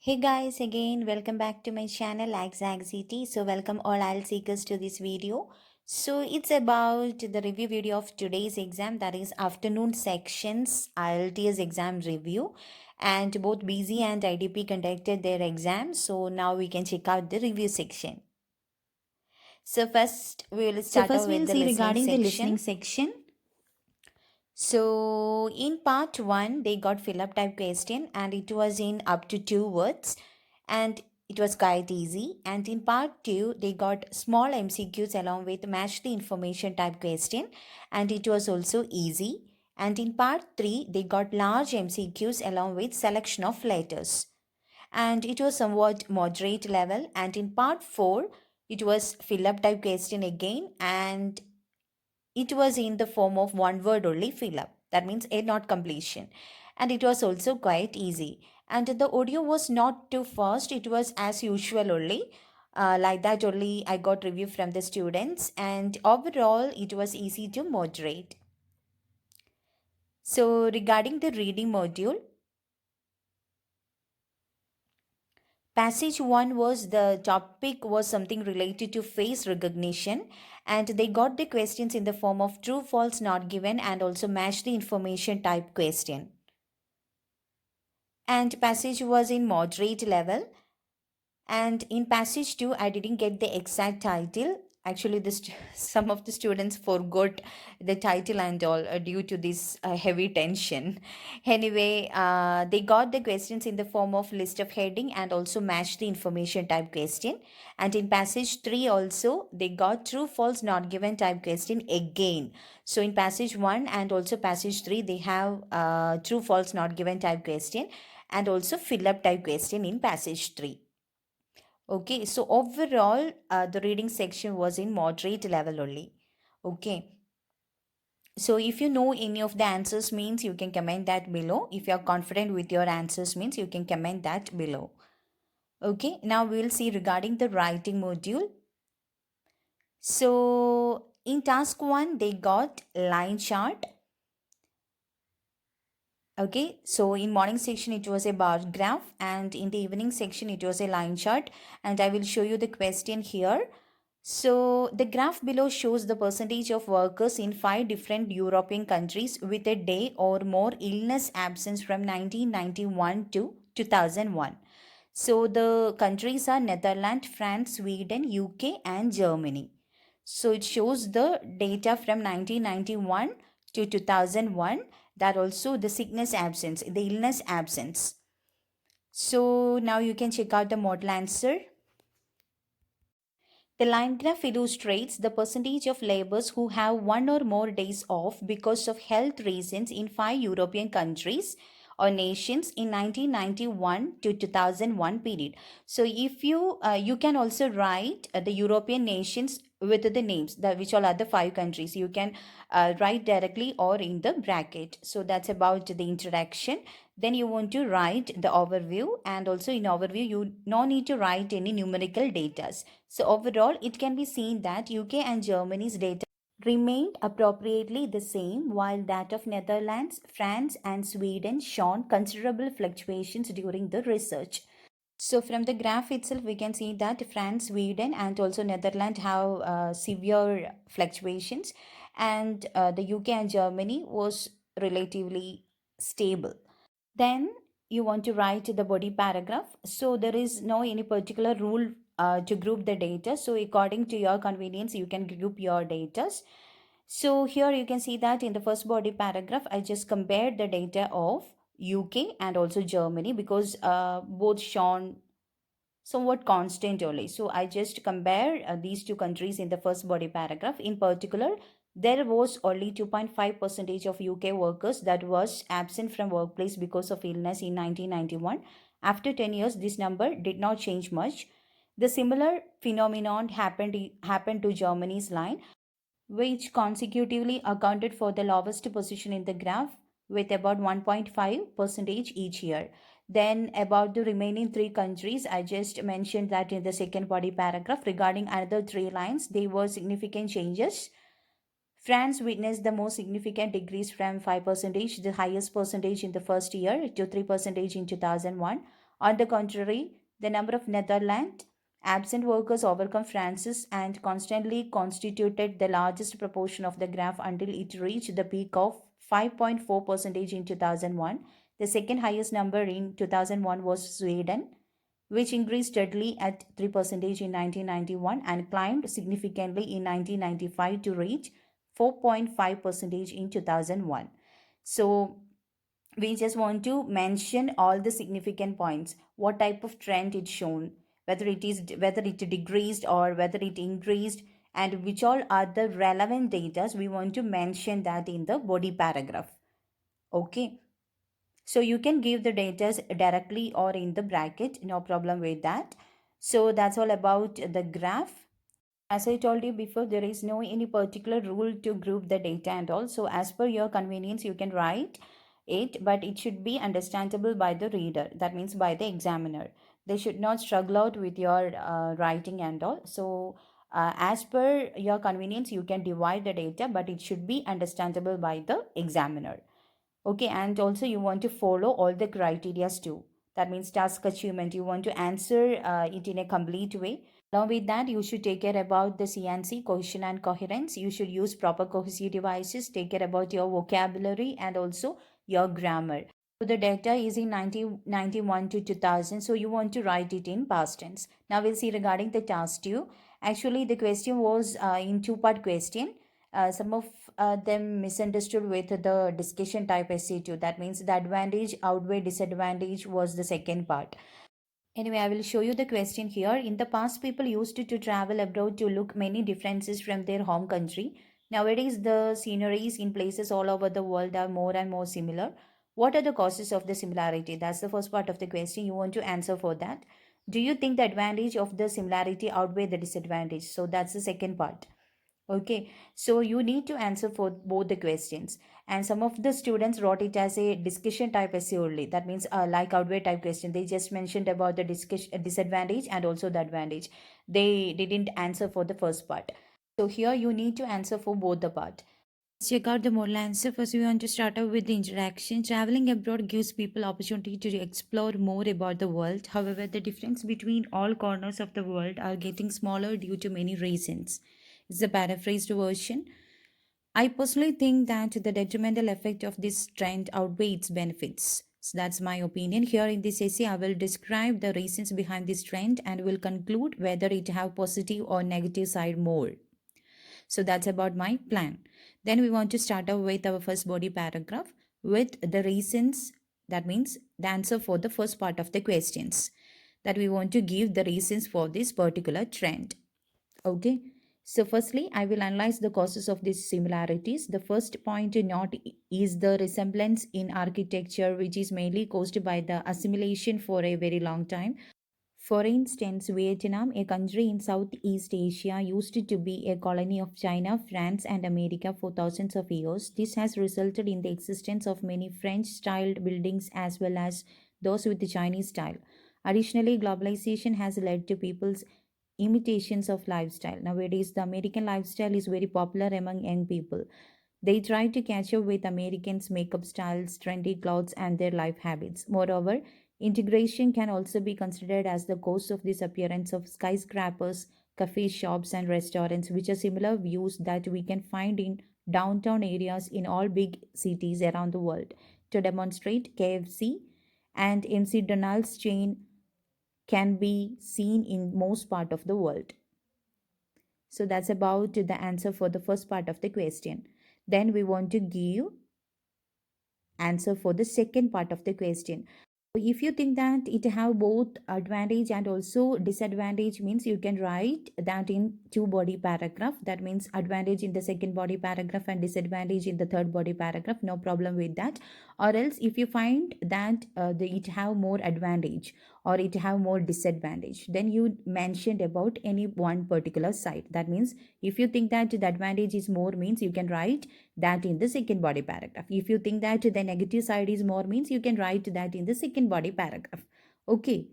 Hey guys, again, welcome back to my channel, Ach'z Sagacity. So, welcome all IELTS seekers to this video. So, it's about the review video of today's exam, that is afternoon sections IELTS exam review. And both BZ and IDP conducted their exams. So, now we can check out the review section. So, first we will So start first off we with will the see listening regarding the listening section. section. So in part 1 they got fill up type question and it was in up to 2 words and it was quite easy. And in part 2 they got small MCQs along with match the information type question and it was also easy. And in part 3 they got large MCQs along with selection of letters and it was somewhat moderate level. And in part 4 it was fill up type question again and it was in the form of one word only fill up. That means a not completion. And it was also quite easy. And the audio was not too fast. It was as usual only. Like that only I got review from the students. And overall it was easy to moderate. So regarding the reading module, passage 1 was the topic was something related to face recognition and they got the questions in the form of true false not given and also match the information type question. And passage was in moderate level. And in passage 2 I didn't get the exact title. Actually some of the students forgot the title and all due to this heavy tension. Anyway, they got the questions in the form of list of heading and also match the information type question. And in passage 3 also they got true false not given type question again. So in passage 1 and also passage 3 they have true false not given type question and also fill up type question in passage 3. Okay, so overall, the reading section was in moderate level only. Okay, so if you know any of the answers means you can comment that below. If you are confident with your answers means you can comment that below. Okay, now we will see regarding the writing module. So in task 1, they got line chart. Okay, so in morning section it was a bar graph and in the evening section it was a line chart and I will show you the question here. So the graph below shows the percentage of workers in 5 different European countries with a day or more illness absence from 1991 to 2001. So the countries are Netherlands, France, Sweden, UK and Germany. So it shows the data from 1991 to 2001, that also the sickness absence, the illness absence. So now you can check out the model answer. The line graph illustrates the percentage of laborers who have one or more days off because of health reasons in 5 European countries or nations in 1991 to 2001 period. So if you can also write the European nations with the names that which all are the 5 countries. You can write directly or in the bracket. So that's about the introduction. Then you want to write the overview, and also in overview you no need to write any numerical data. So overall it can be seen that UK and Germany's data remained appropriately the same, while that of Netherlands, France and Sweden shown considerable fluctuations during the research. So from the graph itself, we can see that France, Sweden, and also Netherlands have severe fluctuations, and the UK and Germany was relatively stable. Then you want to write the body paragraph. So there is no any particular rule to group the data. So according to your convenience, you can group your data. So here you can see that in the first body paragraph, I just compared the data of UK and also Germany because both shown somewhat constant only. So I just compare these two countries in the first body paragraph. In particular, there was only 2.5 percentage of UK workers that was absent from workplace because of illness in 1991. After 10 years, this number did not change much. The similar phenomenon happened to Germany's line, which consecutively accounted for the lowest position in the graph with about 1.5 percentage each year. Then about the remaining 3 countries, I just mentioned that in the second body paragraph. Regarding another 3 lines, there were significant changes. France witnessed the most significant decrease from 5 percentage, the highest percentage in the first year, to 3 percentage in 2001, On the contrary, the number of Netherlands absent workers overcome France's and constantly constituted the largest proportion of the graph until it reached the peak of 5.4% in 2001. The second highest number in 2001 was Sweden, which increased steadily at 3% in 1991 and climbed significantly in 1995 to reach 4.5% in 2001. So we just want to mention all the significant points, what type of trend it's shown, whether it decreased or whether it increased, and which all are the relevant data. We want to mention that in the body paragraph. Okay, so you can give the data directly or in the bracket, no problem with that. So that's all about the graph. As I told you before, there is no any particular rule to group the data and all. So as per your convenience, you can write it, but it should be understandable by the reader. That means by the examiner. They should not struggle out with your writing and all. So as per your convenience, you can divide the data, but it should be understandable by the examiner. Okay, and also you want to follow all the criterias too. That means task achievement. You want to answer it in a complete way. Along with that, you should take care about the CNC, cohesion and coherence. You should use proper cohesive devices, take care about your vocabulary and also your grammar. So the data is in 1991 to 2000. So you want to write it in past tense. Now we'll see regarding the task 2. Actually, the question was in two-part question. Some of them misunderstood with the discussion type essay too. That means the advantage outweigh disadvantage was the second part. Anyway, I will show you the question here. In the past, people used to travel abroad to look many differences from their home country. Nowadays, the sceneries in places all over the world are more and more similar. What are the causes of the similarity? That's the first part of the question. You want to answer for that. Do you think the advantage of the similarity outweigh the disadvantage? So that's the second part. Okay, so you need to answer for both the questions. And some of the students wrote it as a discussion type essay only. That means like outweigh type question. They just mentioned about the discussion disadvantage and also the advantage. They didn't answer for the first part. So here you need to answer for both the part. Let's check out the model answer. First, we want to start out with the interaction. Traveling abroad gives people opportunity to explore more about the world. However, the difference between all corners of the world are getting smaller due to many reasons. It's a paraphrased version. I personally think that the detrimental effect of this trend outweighs its benefits. So that's my opinion. Here in this essay, I will describe the reasons behind this trend and will conclude whether it have positive or negative side more. So that's about my plan. Then we want to start out with our first body paragraph with the reasons. That means the answer for the first part of the questions that we want to give the reasons for this particular trend. Okay. So firstly, I will analyze the causes of these similarities. The first point to note is the resemblance in architecture, which is mainly caused by the assimilation for a very long time. For instance, Vietnam, a country in Southeast Asia, used to be a colony of China, France, and America for thousands of years. This has resulted in the existence of many French styled buildings as well as those with the Chinese style. Additionally, globalization has led to people's imitations of lifestyle. Nowadays, the American lifestyle is very popular among young people. They try to catch up with Americans' makeup styles, trendy clothes, and their life habits. Moreover, integration can also be considered as the cause of this appearance of skyscrapers, cafe shops, and restaurants, which are similar views that we can find in downtown areas in all big cities around the world. To demonstrate, KFC and MC Donald's chain can be seen in most part of the world. So that's about the answer for the first part of the question. Then we want to give answer for the second part of the question. If you think that it have both advantage and also disadvantage, means you can write that in two body paragraph. That means advantage in the second body paragraph and disadvantage in the third body paragraph. No problem with that. Or else if you find that it have more advantage or it have more disadvantage, then you mentioned about any one particular side. That means if you think that the advantage is more, means you can write that in the second body paragraph. If you think that the negative side is more, means you can write that in the second body paragraph. Okay,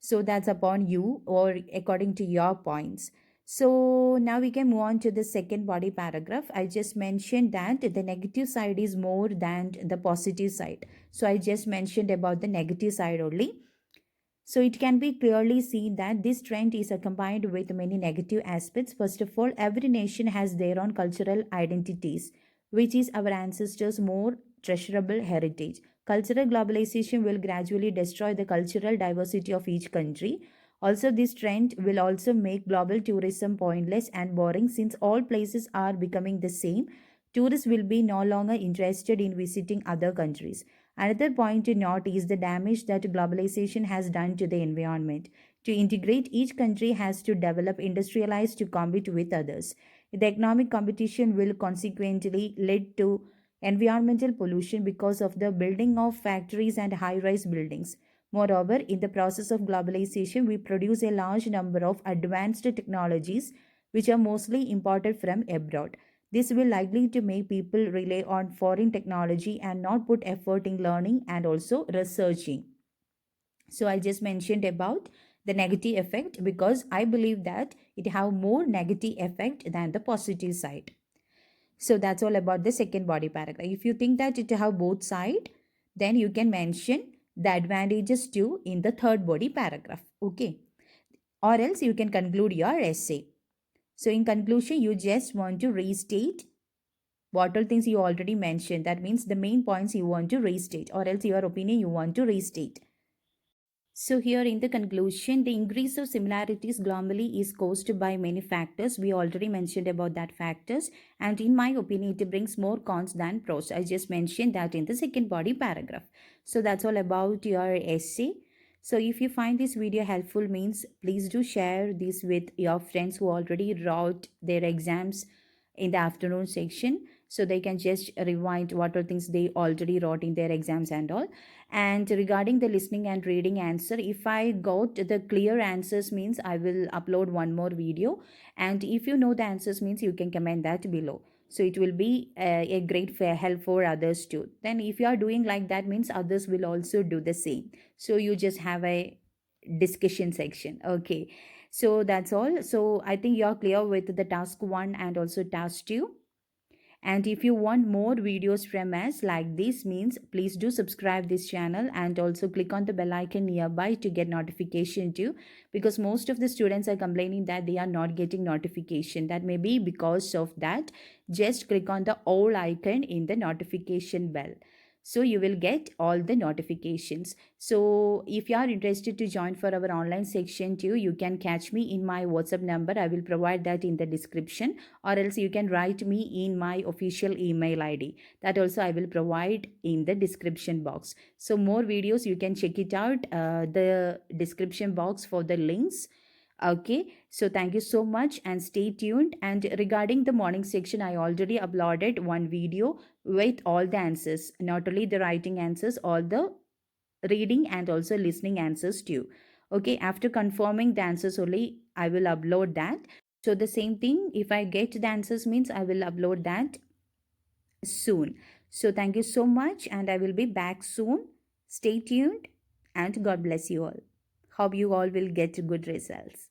so that's upon you or according to your points. So now we can move on to the second body paragraph. I just mentioned that the negative side is more than the positive side. So I just mentioned about the negative side only. So it can be clearly seen that this trend is accompanied with many negative aspects. First of all, every nation has their own cultural identities, which is our ancestors' more treasurable heritage. Cultural globalization will gradually destroy the cultural diversity of each country. Also, this trend will also make global tourism pointless and boring since all places are becoming the same. Tourists will be no longer interested in visiting other countries. Another point to note is the damage that globalization has done to the environment. To integrate, each country has to develop industrialized to compete with others. The economic competition will consequently lead to environmental pollution because of the building of factories and high rise buildings. Moreover, in the process of globalization, we produce a large number of advanced technologies which are mostly imported from abroad. This will likely to make people rely on foreign technology and not put effort in learning and also researching. So I just mentioned about the negative effect because I believe that it have more negative effect than the positive side. So that's all about the second body paragraph. If you think that it have both side, then you can mention the advantages too in the third body paragraph. Okay. Or else you can conclude your essay. So in conclusion, you just want to restate what all things you already mentioned. That means the main points you want to restate, or else your opinion you want to restate. So, here in the conclusion, the increase of similarities globally is caused by many factors. We already mentioned about that factors, and in my opinion, it brings more cons than pros. I just mentioned that in the second body paragraph. So, that's all about your essay. So, if you find this video helpful, means please do share this with your friends who already wrote their exams in the afternoon section, so they can just rewind what are things they already wrote in their exams and all. And regarding the listening and reading answer, if I got the clear answers, means I will upload one more video. And if you know the answers, means you can comment that below. So it will be a great help for others too. Then if you are doing like that, means others will also do the same. So you just have a discussion section. Okay. So that's all. So I think you're clear with the task 1 and also task 2. And if you want more videos from us like this, means please do subscribe this channel and also click on the bell icon nearby to get notification too, because most of the students are complaining that they are not getting notification. That may be because of that. Just click on the all icon in the notification bell, so you will get all the notifications. So if you are interested to join for our online section too, you can catch me in my WhatsApp number. I will provide that in the description, or else you can write me in my official email ID. That also I will provide in the description box. So more videos you can check it out, the description box for the links. Okay, so thank you so much and stay tuned. And regarding the morning section, I already uploaded one video with all the answers, not only the writing answers, all the reading and also listening answers too. Okay, after confirming the answers only, I will upload that. So the same thing, if I get the answers, means I will upload that soon. So thank you so much, and I will be back soon. Stay tuned, and God bless you all. Hope you all will get good results.